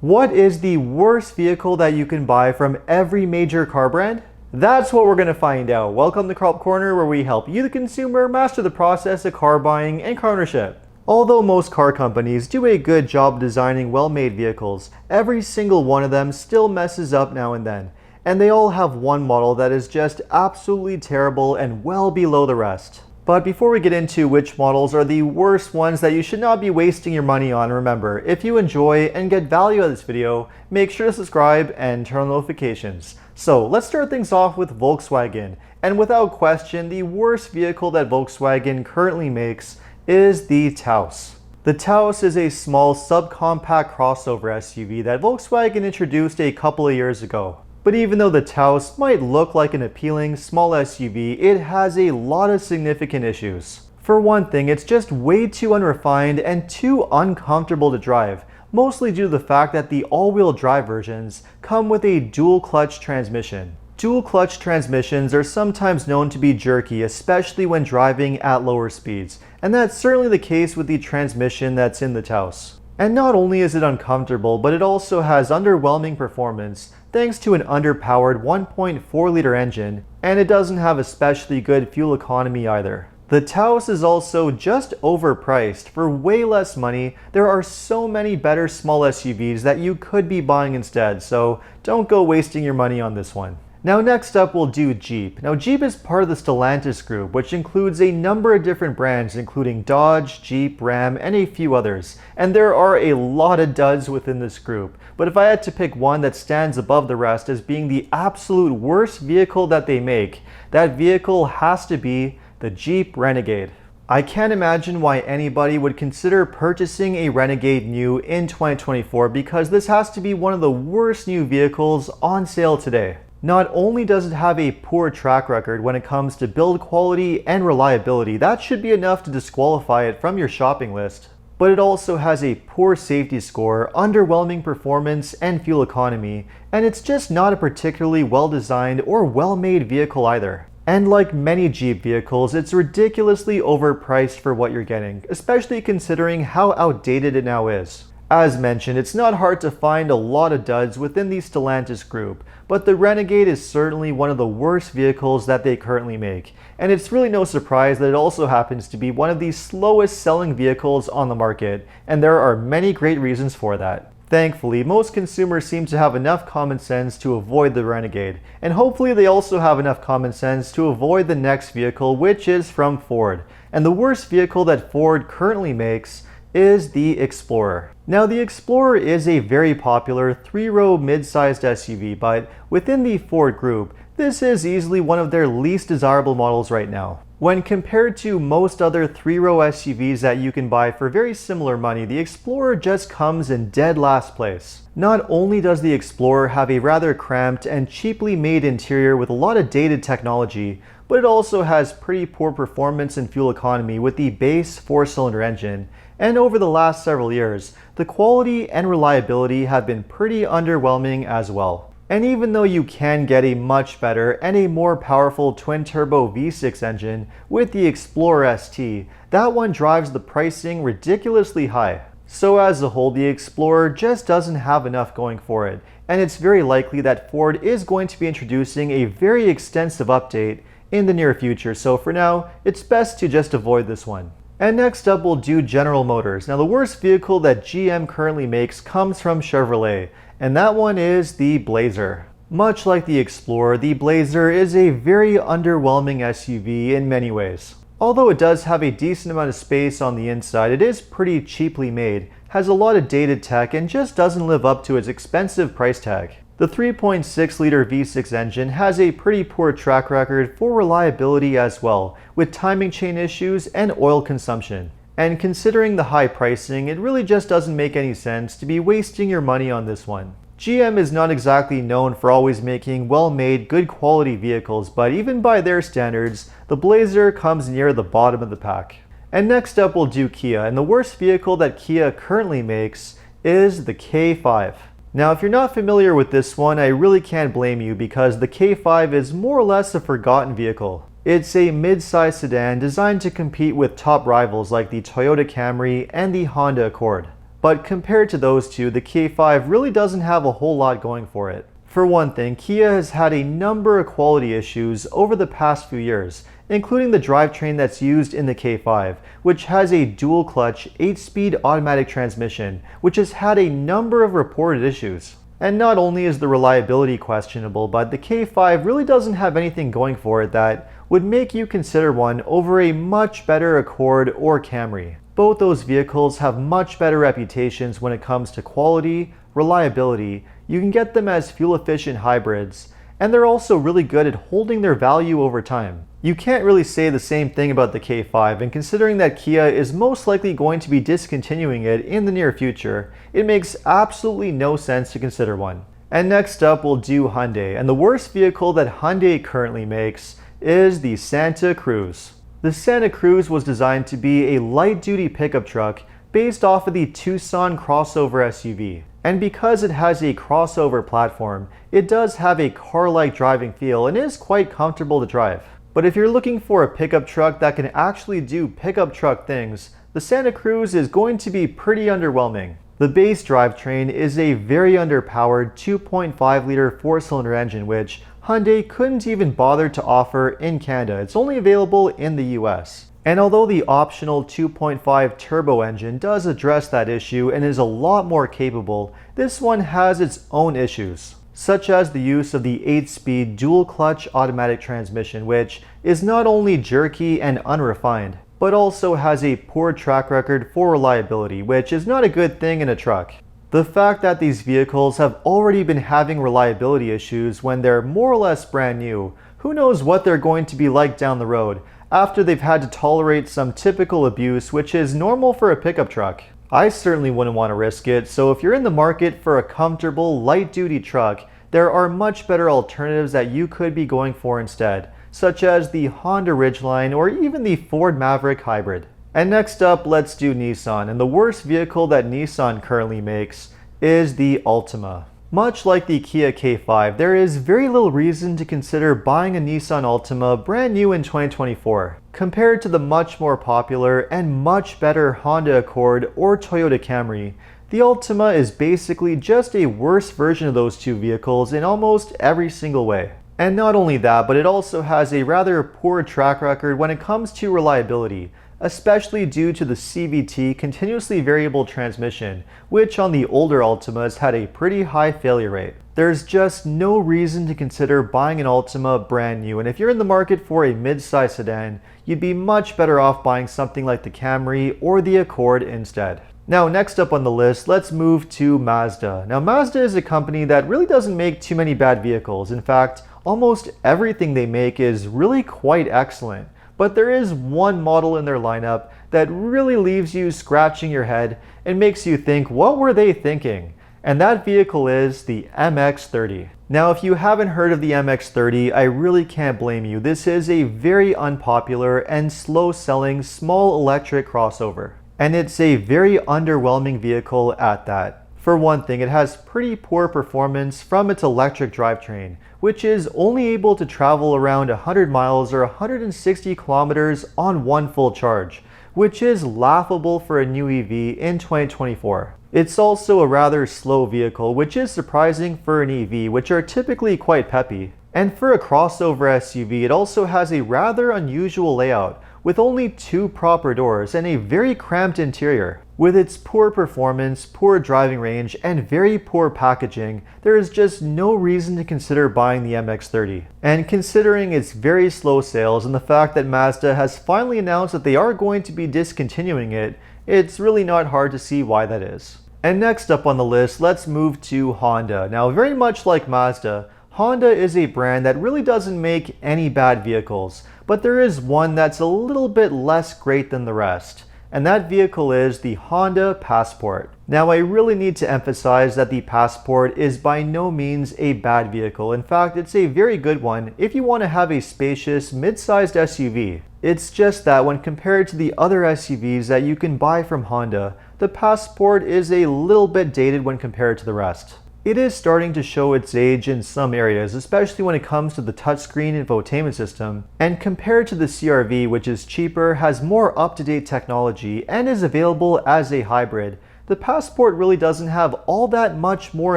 What is the worst vehicle that you can buy from every major car brand? That's what we're going to find out. Welcome to Car Corner, where we help you, the consumer, master the process of car buying and car ownership. Although most car companies do a good job designing well-made vehicles, every single one of them still messes up now and then. And they all have one model that is just absolutely terrible and well below the rest. But before we get into which models are the worst ones that you should not be wasting your money on, remember, if you enjoy and get value out of this video, make sure to subscribe and turn on notifications. So let's start things off with Volkswagen. And without question, the worst vehicle that Volkswagen currently makes is the Taos. The Taos is a small subcompact crossover SUV that Volkswagen introduced a couple of years ago. But even though the Taos might look like an appealing small SUV, it has a lot of significant issues. For one thing, it's just way too unrefined and too uncomfortable to drive, mostly due to the fact that the all-wheel drive versions come with a dual-clutch transmission. Dual-clutch transmissions are sometimes known to be jerky, especially when driving at lower speeds, and that's certainly the case with the transmission that's in the Taos. And not only is it uncomfortable, but it also has underwhelming performance thanks to an underpowered 1.4-liter engine, and it doesn't have especially good fuel economy either. The Taos is also just overpriced. For way less money, there are so many better small SUVs that you could be buying instead, so don't go wasting your money on this one. Now next up we'll do Jeep. Now Jeep is part of the Stellantis group, which includes a number of different brands including Dodge, Jeep, Ram, and a few others. And there are a lot of duds within this group. But if I had to pick one that stands above the rest as being the absolute worst vehicle that they make, that vehicle has to be the Jeep Renegade. I can't imagine why anybody would consider purchasing a Renegade new in 2024 because this has to be one of the worst new vehicles on sale today. Not only does it have a poor track record when it comes to build quality and reliability, that should be enough to disqualify it from your shopping list, but it also has a poor safety score, underwhelming performance, and fuel economy, and it's just not a particularly well-designed or well-made vehicle either. And like many Jeep vehicles, it's ridiculously overpriced for what you're getting, especially considering how outdated it now is. As mentioned, it's not hard to find a lot of duds within the Stellantis group, but the Renegade is certainly one of the worst vehicles that they currently make. And it's really no surprise that it also happens to be one of the slowest selling vehicles on the market, and there are many great reasons for that. Thankfully, most consumers seem to have enough common sense to avoid the Renegade, and hopefully they also have enough common sense to avoid the next vehicle, which is from Ford. And the worst vehicle that Ford currently makes is the Explorer. Now the Explorer is a very popular 3-row mid-sized SUV, but within the Ford group, this is easily one of their least desirable models right now. When compared to most other 3-row SUVs that you can buy for very similar money, the Explorer just comes in dead last place. Not only does the Explorer have a rather cramped and cheaply made interior with a lot of dated technology, but it also has pretty poor performance and fuel economy with the base 4-cylinder engine. And over the last several years, the quality and reliability have been pretty underwhelming as well. And even though you can get a much better and a more powerful twin-turbo V6 engine with the Explorer ST, that one drives the pricing ridiculously high. So as a whole, the Explorer just doesn't have enough going for it, and it's very likely that Ford is going to be introducing a very extensive update in the near future, so for now, it's best to just avoid this one. And next up we'll do General Motors. Now the worst vehicle that GM currently makes comes from Chevrolet, and that one is the Blazer. Much like the Explorer, the Blazer is a very underwhelming SUV in many ways. Although it does have a decent amount of space on the inside, it is pretty cheaply made, has a lot of dated tech, and just doesn't live up to its expensive price tag. The 3.6-liter V6 engine has a pretty poor track record for reliability as well, with timing chain issues and oil consumption. And considering the high pricing, it really just doesn't make any sense to be wasting your money on this one. GM is not exactly known for always making well-made, good quality vehicles, but even by their standards, the Blazer comes near the bottom of the pack. And next up we'll do Kia, and the worst vehicle that Kia currently makes is the K5. Now, if you're not familiar with this one, I really can't blame you because the K5 is more or less a forgotten vehicle. It's a mid-size sedan designed to compete with top rivals like the Toyota Camry and the Honda Accord. But compared to those two, the K5 really doesn't have a whole lot going for it. For one thing, Kia has had a number of quality issues over the past few years, including the drivetrain that's used in the K5, which has a dual-clutch 8-speed automatic transmission, which has had a number of reported issues. And not only is the reliability questionable, but the K5 really doesn't have anything going for it that would make you consider one over a much better Accord or Camry. Both those vehicles have much better reputations when it comes to quality, reliability. You can get them as fuel-efficient hybrids, and they're also really good at holding their value over time. You can't really say the same thing about the K5, and considering that Kia is most likely going to be discontinuing it in the near future, it makes absolutely no sense to consider one. And next up we'll do Hyundai, and the worst vehicle that Hyundai currently makes is the Santa Cruz. The Santa Cruz was designed to be a light-duty pickup truck based off of the Tucson crossover SUV. And because it has a crossover platform, it does have a car-like driving feel and is quite comfortable to drive. But if you're looking for a pickup truck that can actually do pickup truck things, the Santa Cruz is going to be pretty underwhelming. The base drivetrain is a very underpowered 2.5-liter 4-cylinder engine, which Hyundai couldn't even bother to offer in Canada. It's only available in the US. And although the optional 2.5 turbo engine does address that issue and is a lot more capable, this one has its own issues, such as the use of the 8-speed dual-clutch automatic transmission, which is not only jerky and unrefined, but also has a poor track record for reliability, which is not a good thing in a truck. The fact that these vehicles have already been having reliability issues when they're more or less brand new, who knows what they're going to be like down the road after they've had to tolerate some typical abuse, which is normal for a pickup truck. I certainly wouldn't want to risk it, so if you're in the market for a comfortable, light-duty truck, there are much better alternatives that you could be going for instead, such as the Honda Ridgeline or even the Ford Maverick Hybrid. And next up, let's do Nissan, and the worst vehicle that Nissan currently makes is the Altima. Much like the Kia K5, there is very little reason to consider buying a Nissan Altima brand new in 2024, compared to the much more popular and much better Honda Accord or Toyota Camry. The Altima is basically just a worse version of those two vehicles in almost every single way. And not only that, but it also has a rather poor track record when it comes to reliability, especially due to the CVT continuously variable transmission, which on the older Altimas had a pretty high failure rate. There's just no reason to consider buying an Altima brand new, and if you're in the market for a mid-size sedan, you'd be much better off buying something like the Camry or the Accord instead. Now, next up on the list, let's move to Mazda. Now, Mazda is a company that really doesn't make too many bad vehicles. In fact, almost everything they make is really quite excellent. But there is one model in their lineup that really leaves you scratching your head and makes you think, what were they thinking? And that vehicle is the MX-30. Now, if you haven't heard of the MX-30, I really can't blame you. This is a very unpopular and slow-selling small electric crossover. And it's a very underwhelming vehicle at that. For one thing, it has pretty poor performance from its electric drivetrain, which is only able to travel around 100 miles or 160 kilometers on one full charge, which is laughable for a new EV in 2024. It's also a rather slow vehicle, which is surprising for an EV, which are typically quite peppy. And for a crossover SUV, it also has a rather unusual layout, with only 2 proper doors and a very cramped interior. With its poor performance, poor driving range, and very poor packaging, there is just no reason to consider buying the MX-30. And considering its very slow sales and the fact that Mazda has finally announced that they are going to be discontinuing it, it's really not hard to see why that is. And next up on the list, let's move to Honda. Now, very much like Mazda, Honda is a brand that really doesn't make any bad vehicles, but there is one that's a little bit less great than the rest, and that vehicle is the Honda Passport. Now, I really need to emphasize that the Passport is by no means a bad vehicle. In fact, it's a very good one if you want to have a spacious, mid-sized SUV. It's just that when compared to the other SUVs that you can buy from Honda, the Passport is a little bit dated when compared to the rest. It is starting to show its age in some areas, especially when it comes to the touchscreen infotainment system, and compared to the CR-V, which is cheaper, has more up-to-date technology, and is available as a hybrid, the Passport really doesn't have all that much more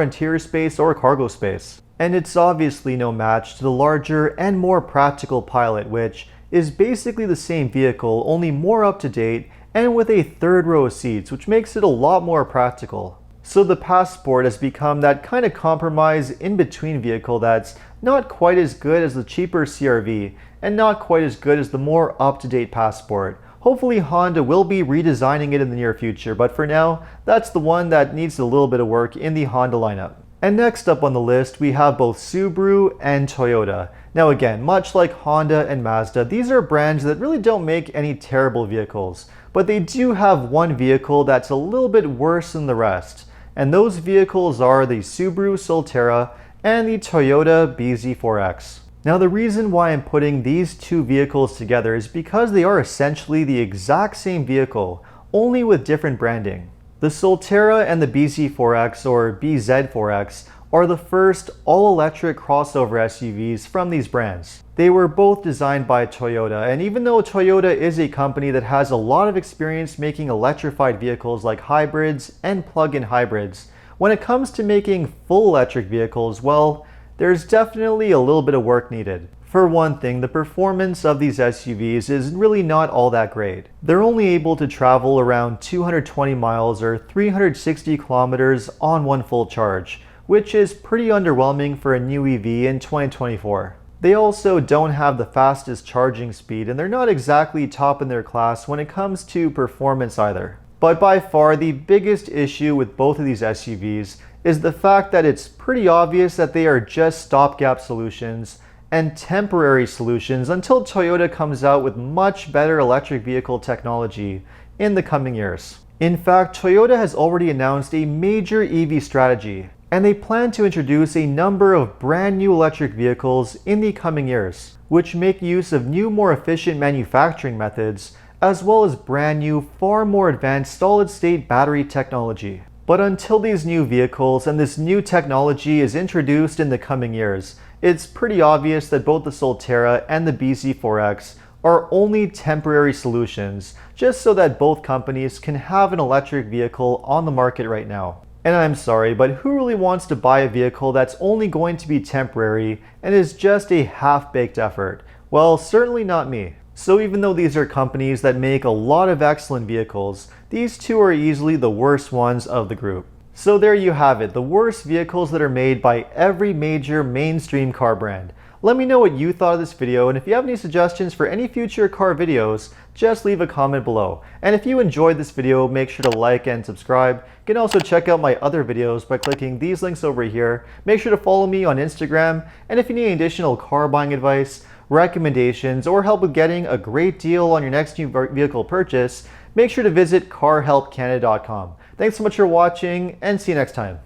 interior space or cargo space. And it's obviously no match to the larger and more practical Pilot, which is basically the same vehicle, only more up to date and with a third row of seats, which makes it a lot more practical. So the Passport has become that kind of compromise in-between vehicle that's not quite as good as the cheaper CR-V and not quite as good as the more up-to-date Passport. Hopefully Honda will be redesigning it in the near future, but for now, that's the one that needs a little bit of work in the Honda lineup. And next up on the list, we have both Subaru and Toyota. Now again, much like Honda and Mazda, these are brands that really don't make any terrible vehicles, but they do have one vehicle that's a little bit worse than the rest. And those vehicles are the Subaru Solterra and the Toyota BZ4X. Now the reason why I'm putting these two vehicles together is because they are essentially the exact same vehicle, only with different branding. The Solterra and the BZ4X or BZ4X are the first all-electric crossover SUVs from these brands. They were both designed by Toyota, and even though Toyota is a company that has a lot of experience making electrified vehicles like hybrids and plug-in hybrids, when it comes to making full electric vehicles, well, there's definitely a little bit of work needed. For one thing, the performance of these SUVs is really not all that great. They're only able to travel around 220 miles or 360 kilometers on one full charge, which is pretty underwhelming for a new EV in 2024. They also don't have the fastest charging speed, and they're not exactly top in their class when it comes to performance either. But by far the biggest issue with both of these SUVs is the fact that it's pretty obvious that they are just stopgap solutions and temporary solutions until Toyota comes out with much better electric vehicle technology in the coming years. In fact, Toyota has already announced a major EV strategy, and they plan to introduce a number of brand new electric vehicles in the coming years, which make use of new, more efficient manufacturing methods, as well as brand new, far more advanced solid-state battery technology. But until these new vehicles and this new technology is introduced in the coming years, it's pretty obvious that both the Solterra and the BZ4X are only temporary solutions, just so that both companies can have an electric vehicle on the market right now. And I'm sorry, but who really wants to buy a vehicle that's only going to be temporary and is just a half-baked effort? Well, certainly not me. So even though these are companies that make a lot of excellent vehicles, these two are easily the worst ones of the group. So there you have it, the worst vehicles that are made by every major mainstream car brand. Let me know what you thought of this video, and if you have any suggestions for any future car videos, just leave a comment below. And if you enjoyed this video, make sure to like and subscribe. You can also check out my other videos by clicking these links over here. Make sure to follow me on Instagram, and if you need additional car buying advice, recommendations, or help with getting a great deal on your next new vehicle purchase, make sure to visit carhelpcanada.com. Thanks so much for watching, and see you next time.